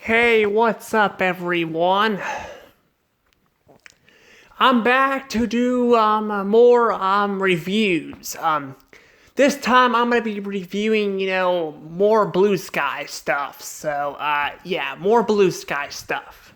Hey, what's up, everyone? I'm back to do more reviews. This time I'm gonna be reviewing, more Blue Sky stuff. So, yeah, more Blue Sky stuff.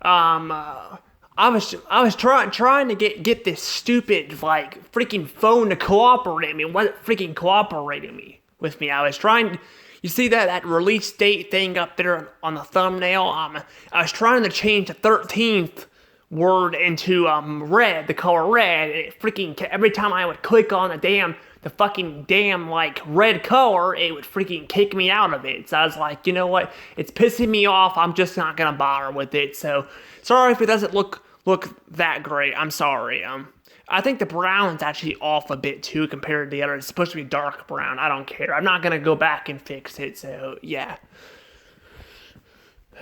I was trying to get this stupid freaking phone to cooperate me. Wasn't freaking cooperating with me. I was trying. You see that release date thing up there on the thumbnail? I was trying to change the 13th word into red, the color red. And it freaking every time I would click on the fucking damn red color, it would freaking kick me out of it. So I was like, you know what? It's pissing me off. I'm just not gonna bother with it. So sorry if it doesn't look that great. I'm sorry. I think the brown's actually off a bit too compared to the other. It's supposed to be dark brown. I don't care. I'm not gonna go back and fix it. So yeah.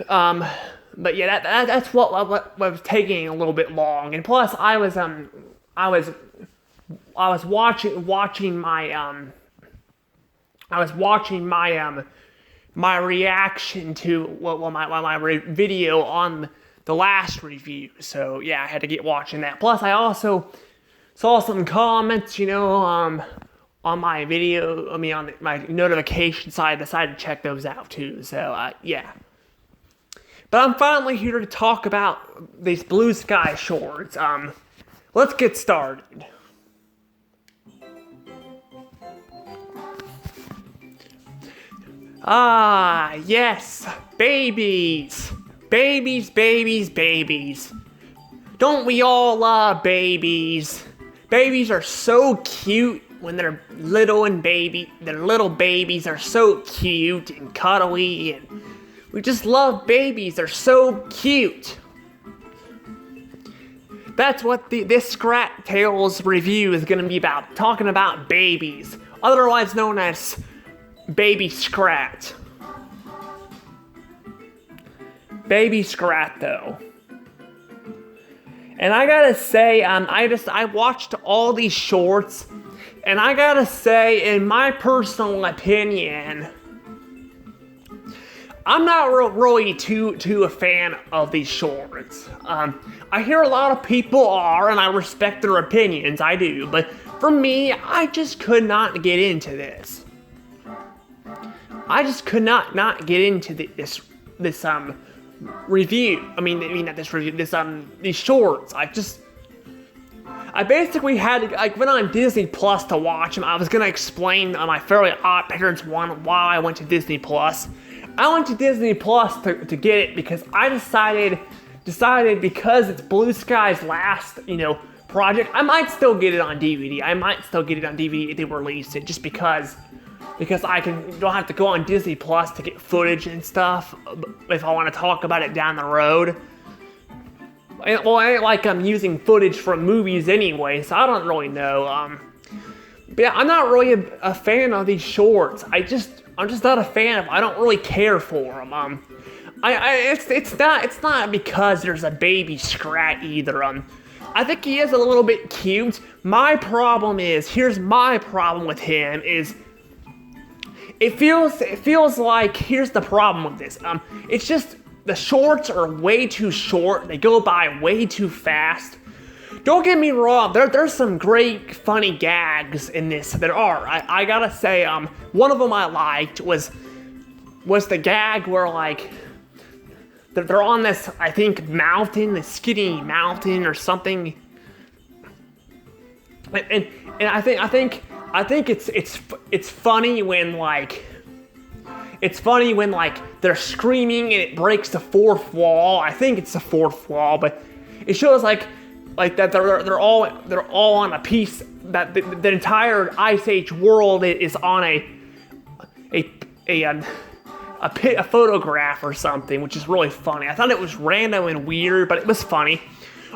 But yeah, that's what was taking a little bit long. And plus, I was watching my reaction to my video on the last review. So yeah, I had to get watching that. Plus, I also saw some comments, on my video. On my notification side, I decided to check those out too. So yeah. But I'm finally here to talk about these Blue Sky shorts. Let's get started. Ah, yes, babies. Babies, babies, babies. Don't we all love babies? Babies are so cute when they're little and baby. Their little babies are so cute and cuddly, and we just love babies. They're so cute. That's what this Scrat Tales review is going to be about. Talking about babies, otherwise known as Baby Scrat. Baby Scrat, though. And I gotta say, I watched all these shorts, and I gotta say, in my personal opinion, I'm not really too a fan of these shorts. I hear a lot of people are, and I respect their opinions, I do, but for me, I just could not get into this. I just could not get into this review. These shorts. I basically had to, went on Disney Plus to watch them. I was gonna explain my Fairly Odd Parents one why I went to Disney Plus. I went to Disney Plus to get it because I decided because it's Blue Sky's last, project. I might still get it on DVD. If they release it, just because I don't have to go on Disney Plus to get footage and stuff if I want to talk about it down the road. Well, I ain't like I'm using footage from movies anyway, so I don't really know. But yeah, I'm not really a fan of these shorts. I'm just not a fan of. I don't really care for them. It's not because there's a baby Scrat either. I think he is a little bit cute. Here's my problem with him is. It feels like, here's the problem with this. It's just, the shorts are way too short. They go by way too fast. Don't get me wrong, there's some great funny gags in this. There are. I gotta say, one of them I liked was the gag where they're on this, I think, mountain, this skinny mountain or something. And I think it's funny when they're screaming and it breaks the fourth wall. I think it's the fourth wall, but it shows like that they're all on a piece, that the entire Ice Age world is on a photograph or something, which is really funny. I thought it was random and weird, but it was funny.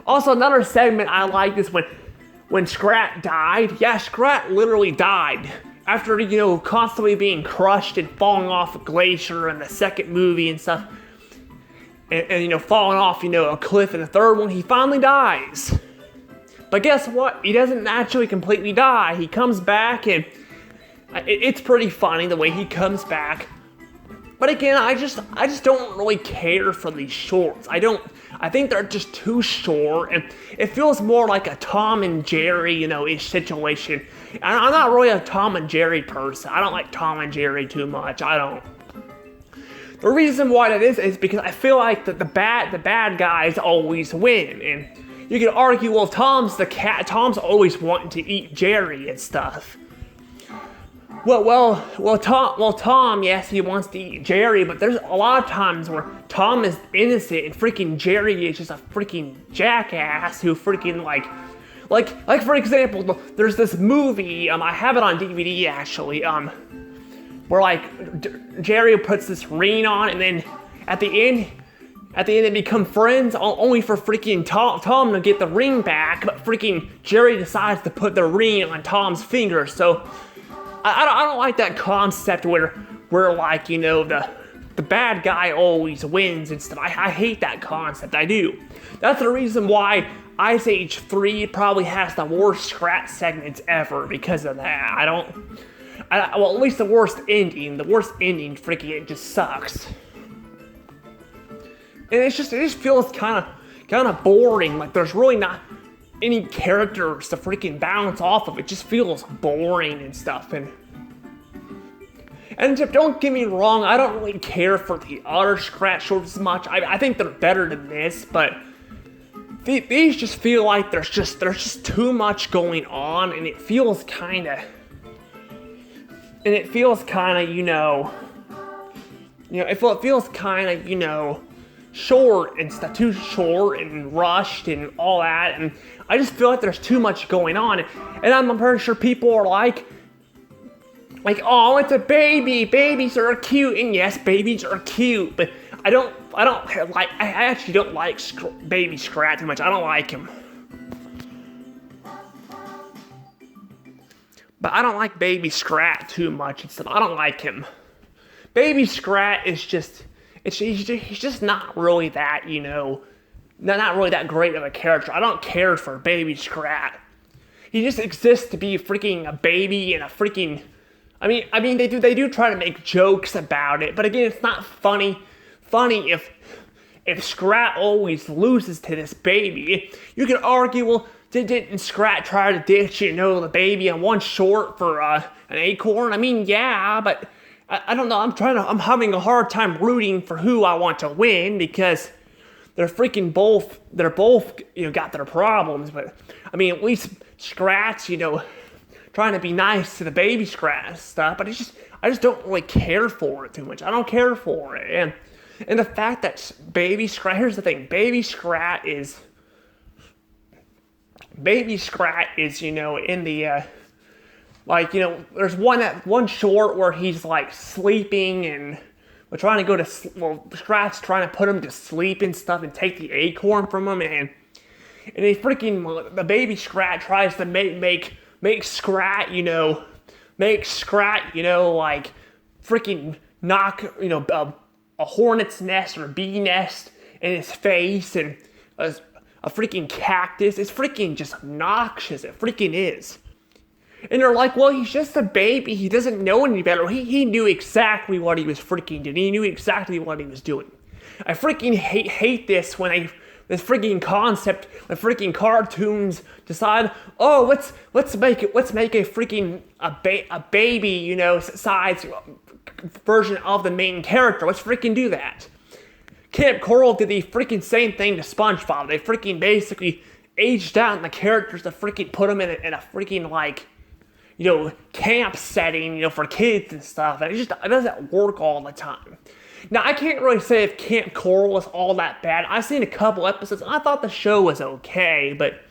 Also, another segment I liked is when Scrat died. Yeah, Scrat literally died. After, constantly being crushed and falling off a glacier in the second movie and stuff. And falling off, a cliff in the third one, he finally dies. But guess what? He doesn't actually completely die. He comes back and It's pretty funny the way he comes back. But again, I just don't really care for these shorts. I think they're just too short, and it feels more like a Tom and Jerry, ish situation. I'm not really a Tom and Jerry person. I don't like Tom and Jerry too much. I don't. The reason why that is because I feel like the bad guys always win, and you can argue, well, Tom's the cat. Tom's always wanting to eat Jerry and stuff. Tom, yes, he wants to eat Jerry, but there's a lot of times where Tom is innocent and freaking Jerry is just a freaking jackass who freaking like for example, there's this movie, I have it on DVD actually, where Jerry puts this ring on, and then at the end they become friends only for freaking Tom to get the ring back, but freaking Jerry decides to put the ring on Tom's finger, so I don't like that concept where the bad guy always wins and stuff. I hate that concept, I do. That's the reason why Ice Age 3 probably has the worst Scrat segments ever because of that. At least the worst ending. The worst ending, freaking, it just sucks. And it just feels kind of boring. Like there's really not any characters to freaking bounce off of. It just feels boring and stuff. And don't get me wrong, I don't really care for the other Scrat shorts as much. I think they're better than this, but these just feel like there's just too much going on, and it feels kind of short and stuff, too short and rushed and all that, and I just feel like there's too much going on, and I'm pretty sure people are like, oh, it's a baby, babies are cute, and yes, babies are cute, but I actually don't like Baby Scrat too much. I don't like him. But I don't like Baby Scrat too much. I don't like him. Baby Scrat is he's just not really that, not really that great of a character. I don't care for Baby Scrat. He just exists to be freaking a baby and a freaking, I mean they do try to make jokes about it, but again, it's not funny if Scrat always loses to this baby. You could argue, well, didn't Scrat try to ditch, the baby in one short for an acorn? I mean, yeah, but I don't know. I'm having a hard time rooting for who I want to win because they're both got their problems. But I mean, at least Scrat's, trying to be nice to the Baby Scrat and stuff. But I just don't really care for it too much. I don't care for it, and the fact that Baby Scrat. Here's the thing: Baby Scrat is in the there's one short where he's sleeping and we're trying to go to Scrat's trying to put him to sleep and stuff and take the acorn from him, and he the Baby Scrat tries to make Scrat knock a hornet's nest or a bee nest in his face and a freaking cactus. It's freaking just obnoxious. It freaking is. And they're like, well, he's just a baby. He doesn't know any better. He knew exactly what he was freaking doing. He knew exactly what he was doing. I freaking hate this when this freaking concept, when freaking cartoons decide, oh, let's make a freaking a baby, size version of the main character. Let's freaking do that. Camp Coral did the freaking same thing to SpongeBob. They freaking basically aged out the characters to freaking put them in a freaking camp setting, for kids and stuff. And it doesn't work all the time. Now, I can't really say if Camp Coral is all that bad. I've seen a couple episodes, and I thought the show was okay, but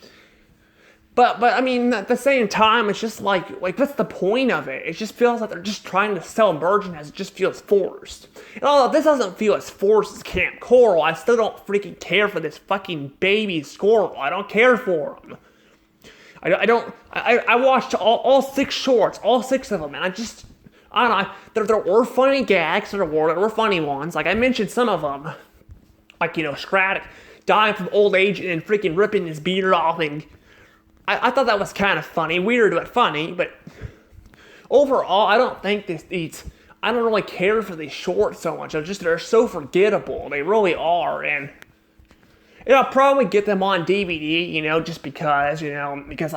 I mean, at the same time, it's just like what's the point of it? It just feels like they're just trying to sell merchandise. It just feels forced. And although this doesn't feel as forced as Camp Coral, I still don't freaking care for this fucking baby squirrel. I don't care for him. I watched all 6 shorts, all 6 of them, and I don't know, there were funny gags, there were funny ones, I mentioned some of them, Scrat dying from old age and freaking ripping his beard off, and I thought that was kind of funny, weird but funny, but overall, I don't think I don't really care for these shorts so much. They're so forgettable. They really are, and I'll probably get them on DVD, just because, if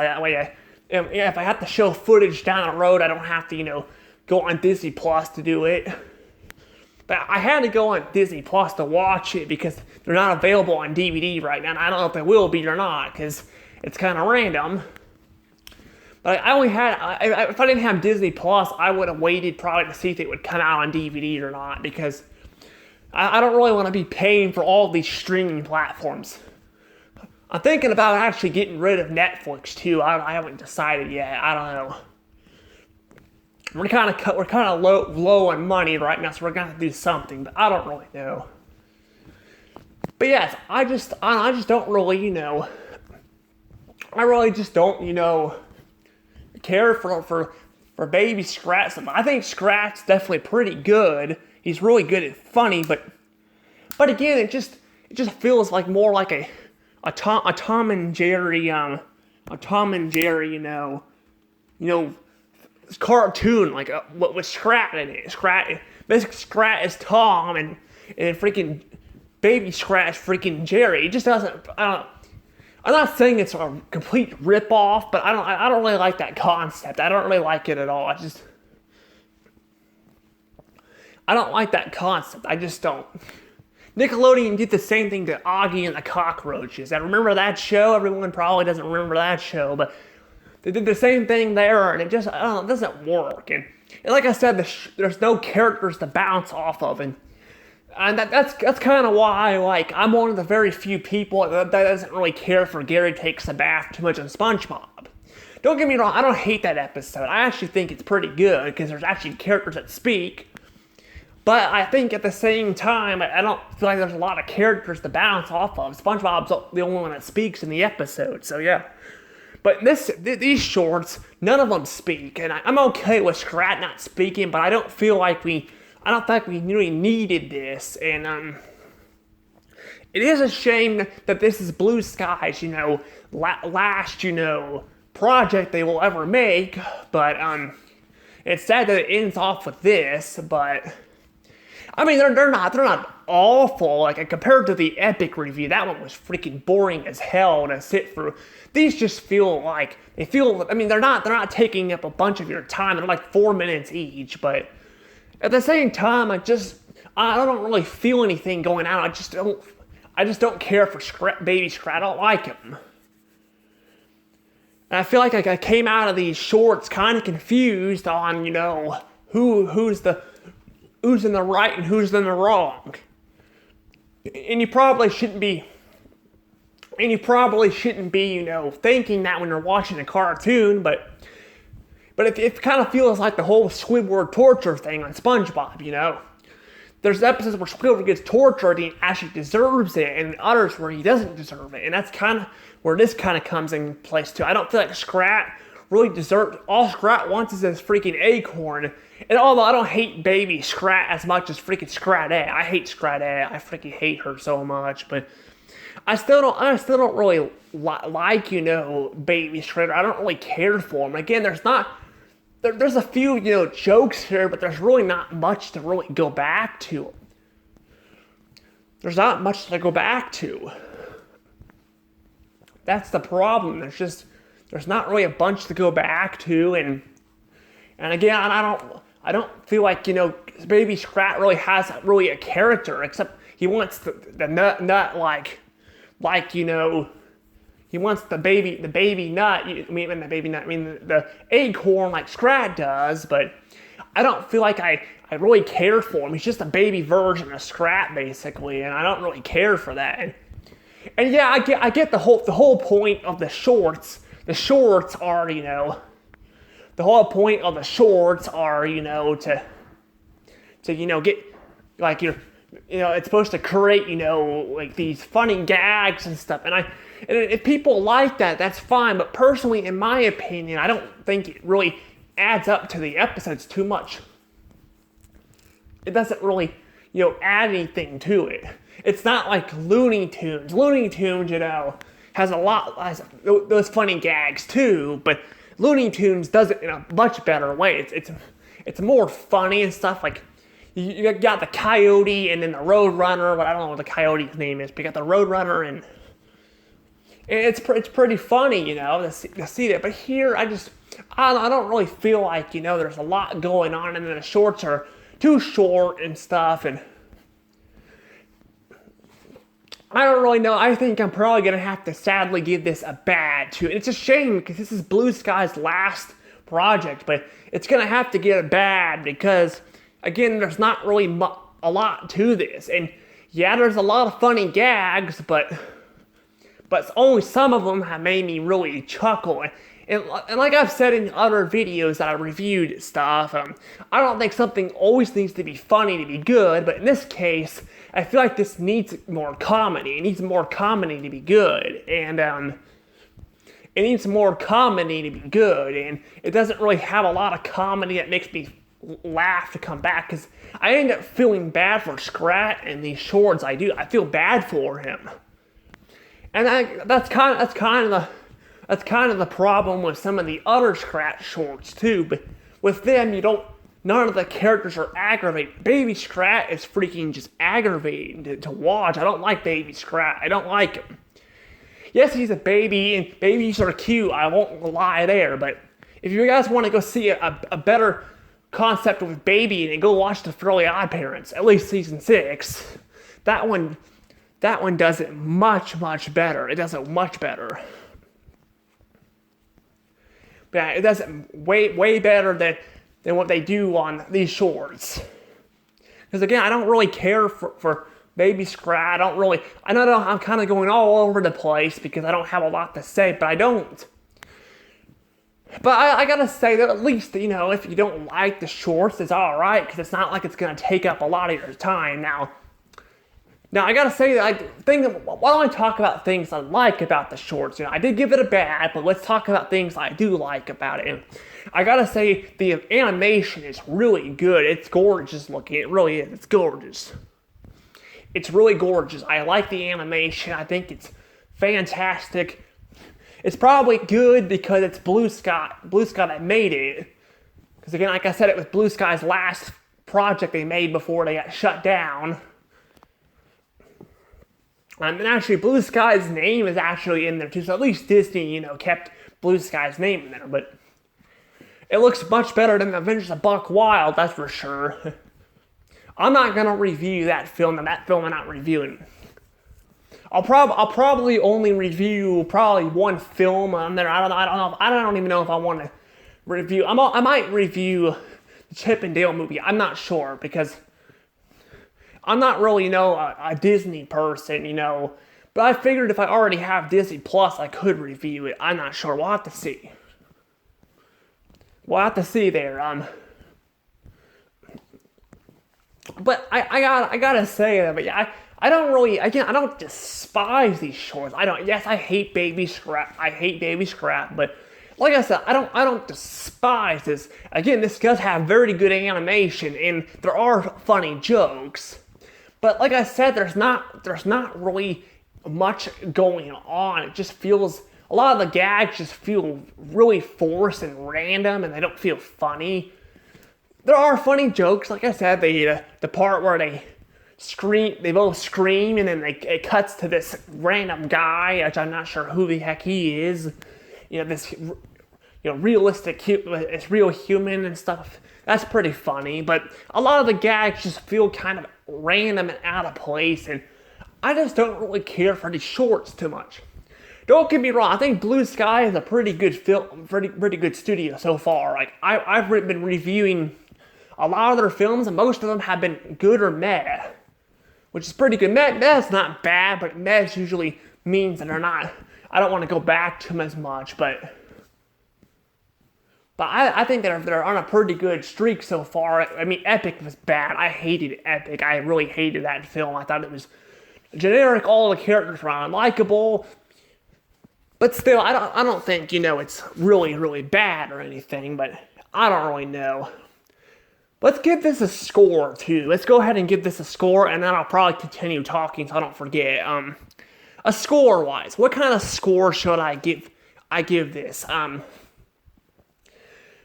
I have to show footage down the road, I don't have to, go on Disney Plus to do it. But I had to go on Disney Plus to watch it because they're not available on DVD right now. And I don't know if they will be or not because it's kind of random. But if I didn't have Disney Plus, I would have waited probably to see if it would come out on DVD or not because I don't really want to be paying for all these streaming platforms. I'm thinking about actually getting rid of Netflix too. I haven't decided yet. I don't know. We're kind of low on money right now, so we're gonna have to do something. But I don't really know. But yes, I just don't really, I really just don't, care for Baby Scrat. I think Scrat's definitely pretty good. He's really good at funny, but again, it just feels like more like a Tom and Jerry, cartoon, like with Scrat in it. Basically, Scrat is Tom, and freaking Baby Scrat is freaking Jerry. It just doesn't. I'm not saying it's a complete rip-off, but I don't really like that concept. I don't really like it at all. I don't like that concept. I just don't. Nickelodeon did the same thing to Augie and the Cockroaches. I remember that show. Everyone probably doesn't remember that show, but they did the same thing there, and it doesn't work. And like I said, there's no characters to bounce off of, and that's kind of why, I'm one of the very few people that doesn't really care for Gary Takes a Bath too much on SpongeBob. Don't get me wrong, I don't hate that episode. I actually think it's pretty good because there's actually characters that speak. But I think at the same time, I don't feel like there's a lot of characters to bounce off of. SpongeBob's the only one that speaks in the episode, so yeah. But these shorts, none of them speak, and I'm okay with Scrat not speaking, but I don't think we really needed this, and it is a shame that this is Blue Sky's, last, project they will ever make, but it's sad that it ends off with this, but I mean, they're not awful. Like, compared to the Epic review, that one was freaking boring as hell to sit through. These just feel like, I mean, they're not taking up a bunch of your time. They're like 4 minutes each, but at the same time, I don't really feel anything going on. I just don't care for Baby Scrat. I don't like him. And I feel like I came out of these shorts kind of confused on, who's in the right and who's in the wrong. And you probably shouldn't be, thinking that when you're watching a cartoon, but it kind of feels like the whole Squidward torture thing on SpongeBob, There's episodes where Squidward gets tortured and he actually deserves it, and others where he doesn't deserve it. And that's kind of where this kind of comes in place too. I don't feel like Scrat really deserves, all Scrat wants is this freaking acorn. And although I don't hate Baby Scrat as much as freaking Scrat-A, I hate Scrat-A, I freaking hate her so much, but I still don't really like, Baby Scrat. I don't really care for him. Again, there's a few, jokes here, but there's really not much to really go back to. There's not much to go back to. That's the problem. There's not really a bunch to go back to, and again, I don't feel like, Baby Scrat really has a character, except he wants the nut he wants the baby nut, the acorn like Scrat does, but I don't feel like I really care for him. He's just a baby version of Scrat, basically, and I don't really care for that. And yeah, I get the whole point of the shorts. The shorts are, the whole point of the shorts are, to get, like, it's supposed to create, like these funny gags and stuff. And if people like that, that's fine. But personally, in my opinion, I don't think it really adds up to the episodes too much. It doesn't really, add anything to it. It's not like Looney Tunes. Looney Tunes, has those funny gags too, but Looney Tunes does it in a much better way. It's more funny and stuff. Like you got the Coyote and then the Roadrunner, but I don't know what the Coyote's name is. But you got the Roadrunner and it's pretty funny, to see that. But here, I don't really feel like, there's a lot going on, and then the shorts are too short and stuff, and I don't really know. I think I'm probably going to have to sadly give this a bad 2. And it's a shame, because this is Blue Sky's last project, but it's going to have to get a bad, because, again, there's not really a lot to this. And, yeah, there's a lot of funny gags, but only some of them have made me really chuckle. And like I've said in other videos that I reviewed stuff, I don't think something always needs to be funny to be good, but in this case, I feel like this needs more comedy. It needs more comedy to be good, and it needs more comedy to be good, and it doesn't really have a lot of comedy that makes me laugh to come back, because I end up feeling bad for Scrat and these shorts. I feel bad for him. And that's kind of the problem with some of the other Scrat shorts too. But with them, none of the characters are aggravating. Baby Scrat is freaking just aggravating to watch. I don't like Baby Scrat. I don't like him. Yes, he's a baby, and babies are cute. I won't lie there. But if you guys want to go see a better concept with Baby, then go watch The Fairly Odd Parents, at least season 6. That one does it much, much better. It does it much better. But it does it way, way better than what they do on these shorts. Because again, I don't really care for Baby Scrat. I know I'm kind of going all over the place because I don't have a lot to say, but I don't. But I gotta say that at least, if you don't like the shorts, it's alright, because it's not like it's gonna take up a lot of your time. Now, I gotta say that why don't I talk about things I like about the shorts? I did give it a bad, but let's talk about things I do like about it. And I gotta say, the animation is really good. It's gorgeous looking. It really is. It's gorgeous. It's really gorgeous. I like the animation. I think it's fantastic. It's probably good because it's Blue Sky that made it. Because again, like I said, it was Blue Sky's last project they made before they got shut down. And actually, Blue Sky's name is actually in there too, so at least Disney, kept Blue Sky's name in there, but it looks much better than The Adventures of Buck Wild, that's for sure. I'm not gonna review that film, and that film I'm not reviewing. I'll probably only review one film on there. I don't even know if I want to review. I might review the Chip and Dale movie. I'm not sure, because I'm not really, a Disney person, but I figured if I already have Disney Plus, I could review it. I'm not sure. We'll have to see. We'll have to see there. But I gotta say that, but yeah, I don't despise these shorts. I hate Baby Scrat, but like I said, I don't despise this. Again, this does have very good animation, and there are funny jokes. But like I said, there's not really much going on. It just feels, a lot of the gags just feel really forced and random, and they don't feel funny. There are funny jokes, like I said, the part where they both scream, and then it cuts to this random guy, which I'm not sure who the heck he is. This realistic, it's real human and stuff. That's pretty funny, but a lot of the gags just feel kind of random and out of place, and I just don't really care for these shorts too much. Don't get me wrong, I think Blue Sky is a pretty good film, pretty good studio so far. Like I've been reviewing a lot of their films, and most of them have been good or meh, which is pretty good. Meh's not bad, but meh usually means that I don't want to go back to them as much, but I think they're on a pretty good streak so far. I mean, Epic was bad. I hated Epic. I really hated that film. I thought it was generic. All the characters were unlikable. But still, I don't think, it's really, really bad or anything. But I don't really know. Let's give this a score, too. Let's go ahead and give this a score, and then I'll probably continue talking so I don't forget. A score-wise, what kind of score should I give this?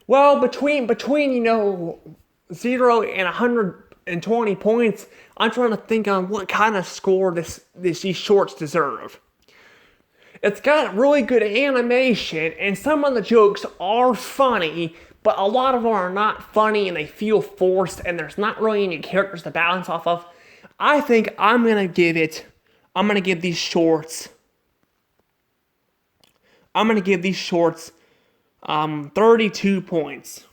Well, between 0 and 120 points, I'm trying to think on what kind of score these shorts deserve. It's got really good animation, and some of the jokes are funny, but a lot of them are not funny and they feel forced, and there's not really any characters to balance off of. I think I'm gonna give these shorts 32 points.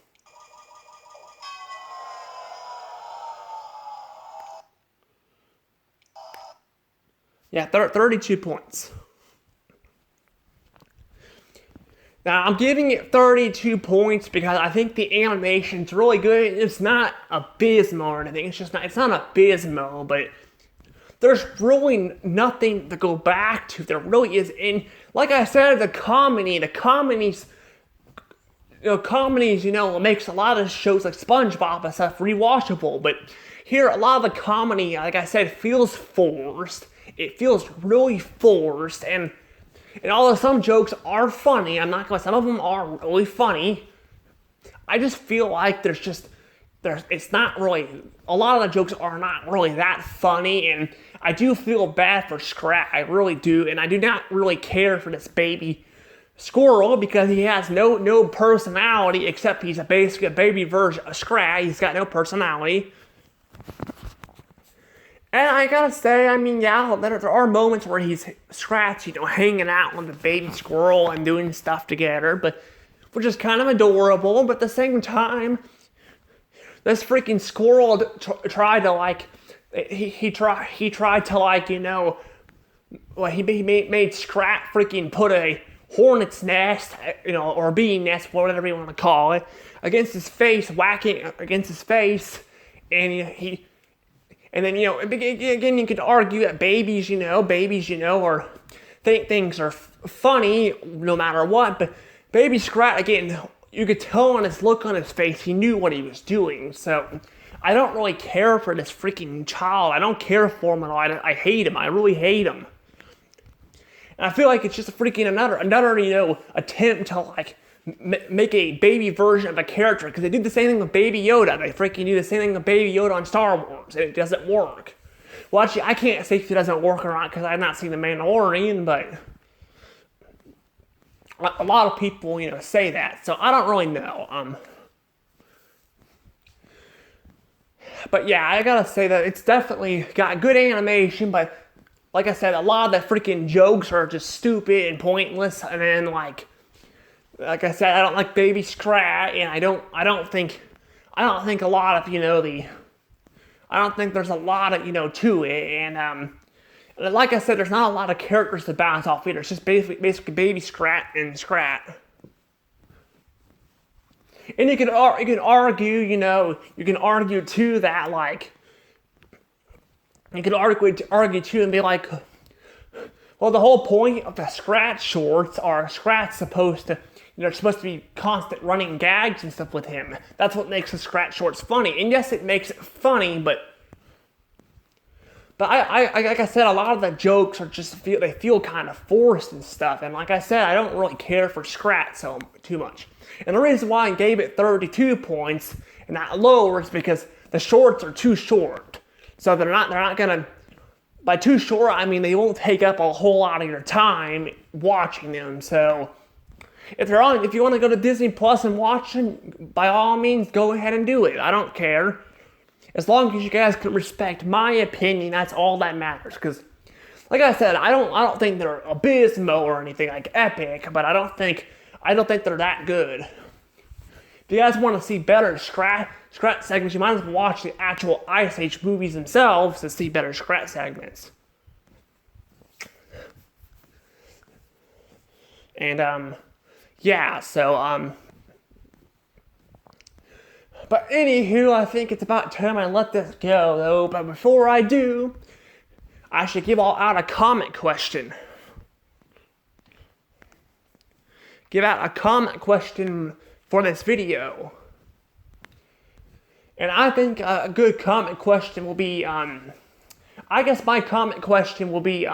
Yeah, 32 points. Now, I'm giving it 32 points because I think the animation's really good. It's not abysmal or anything. It's not abysmal, but there's really nothing to go back to. There really is. And like I said, the comedies, makes a lot of shows like SpongeBob and stuff rewatchable. But here, a lot of the comedy, like I said, feels forced. It feels really forced, and although some jokes are funny, I'm not gonna. Some of them are really funny. I just feel like it's not really. A lot of the jokes are not really that funny, and I do feel bad for Scrat. I really do, and I do not really care for this baby squirrel because he has no personality except he's basically a baby version of Scrat. He's got no personality. And I gotta say, I mean, yeah, there are moments where he's Scratch, hanging out with the baby squirrel and doing stuff together, which is kind of adorable, but at the same time, this freaking squirrel tried to, he tried to, he made Scrat freaking put a hornet's nest, or a bee nest, whatever you want to call it, against his face, whacking against his face, and and then, again, you could argue that babies, or think things are funny no matter what, but baby Scrat, again, you could tell on his look on his face, he knew what he was doing, so I don't really care for this freaking child. I don't care for him at all. I hate him. I really hate him. And I feel like it's just a freaking another, attempt to, make a baby version of a character, because they do the same thing with Baby Yoda. They freaking do the same thing with Baby Yoda on Star Wars, and it doesn't work. Well, actually, I can't say if it doesn't work or not, because I've not seen The Mandalorian, but a lot of people, say that, so I don't really know. But yeah, I gotta say that it's definitely got good animation, but like I said, a lot of the freaking jokes are just stupid and pointless, and then, like I said, I don't like Baby Scrat, and I don't think a lot of, I don't think there's a lot of, to it, and like I said, there's not a lot of characters to bounce off either. It's just basically Baby Scrat and Scrat. And you can argue, too that, you could argue too and be like, well, the whole point of the Scrat shorts are Scrat's supposed to, there's supposed to be constant running gags and stuff with him. That's what makes the Scrat shorts funny. And yes, it makes it funny, but I like I said, a lot of the jokes are they feel kind of forced and stuff. And like I said, I don't really care for Scrat so too much. And the reason why I gave it 32 points and not lower is because the shorts are too short. So they're not gonna, by too short, I mean they won't take up a whole lot of your time watching them. So if you want to go to Disney Plus and watch them, by all means, go ahead and do it. I don't care. As long as you guys can respect my opinion, that's all that matters. Because, like I said, I don't think they're abysmal or anything like epic, but I don't think they're that good. If you guys want to see better Scrat segments, you might as well watch the actual Ice Age movies themselves to see better Scrat segments. And yeah, so but anywho, I think it's about time I let this go, though. But before I do, I should give out a comment question. Give out a comment question for this video. And I think a good comment question will be, I guess my comment question will be,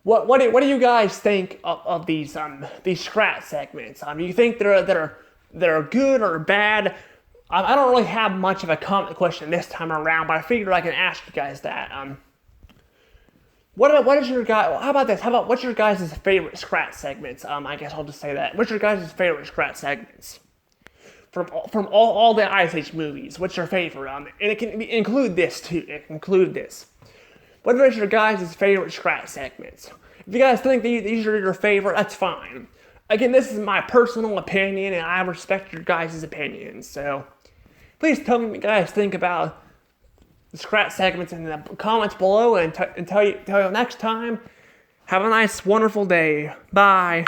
what do you guys think of these Scrat segments? Do you think they're they're good or bad. I don't really have much of a comment question this time around, but I figured I can ask you guys that. What is your guy? How about this? What's your guys' favorite Scrat segments? I guess I'll just say that. What's your guys' favorite Scrat segments? From all the Ice Age movies, what's your favorite? And it can include this too. It can include this. What is your guys' favorite Scrat segments? If you guys think these are your favorite, that's fine. Again, this is my personal opinion, and I respect your guys' opinions. So, please tell me what you guys think about the Scrat segments in the comments below, and until you next time, have a nice, wonderful day. Bye.